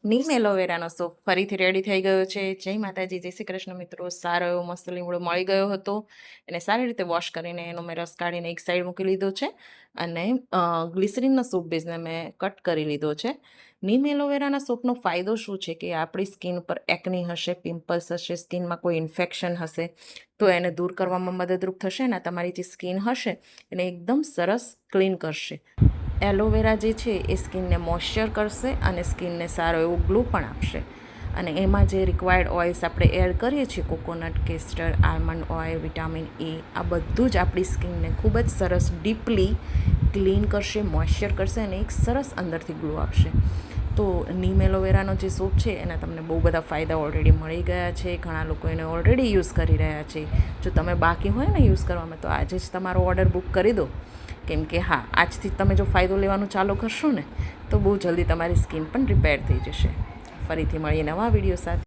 નીમ એલોવેરાનો soup ફરીથી ready થઈ ગયો છે. જય માતાજી, જય શ્રી કૃષ્ણ મિત્રો. સારો એવો મસ્ત લીમડો મળી ગયો હતો. એને સારી રીતે વોશ કરીને એનો મેં રસ કાઢીને એક સાઈડ મૂકી લીધો છે અને ગ્લિસરીનનો સૂપ બેઝને મેં કટ કરી લીધો છે. નીમ એલોવેરાના સૂપનો ફાયદો શું છે કે આપણી સ્કિન પર એકની હશે, પિમ્પલ્સ હશે, સ્કિનમાં કોઈ ઇન્ફેક્શન હશે તો એને દૂર કરવામાં મદદરૂપ થશે અને તમારી જે સ્કિન હશે એને એકદમ સરસ ક્લીન કરશે. એલોવેરા જે છે એ સ્કિનને મોઇશ્ચર કરશે અને સ્કિનને સારો એવો ગ્લો પણ આપશે. અને એમાં જે રિક્વાયર્ડ ઓઇલ્સ આપણે એડ કરીએ છીએ, coconut, castor, almond oil, vitamin A, આ બધું જ આપણી સ્કિનને ખૂબ જ સરસ ડીપલી ક્લીન કરશે, મોઇશ્ચર કરશે અને એક સરસ અંદરથી ગ્લો આપશે. તો નીમ એલોવેરાનો જે સૂપ છે એના તમને બહુ બધા ફાયદા ઓલરેડી મળી ગયા છે. ઘણા લોકો એને ઓલરેડી યુઝ કરી રહ્યા છે. જો તમે બાકી હોય ને યુઝ કરવામાં તો આજે જ તમારો ઓર્ડર બુક કરી દો. કેમ કે હા, આજથી તમે જો ફાયદો લેવાનું ચાલુ કરશો ને તો બહુ જલ્દી તમારી સ્કિન પણ રિપેર થઈ જશે. ફરીથી મળીએ નવા વિડીયો સાથે.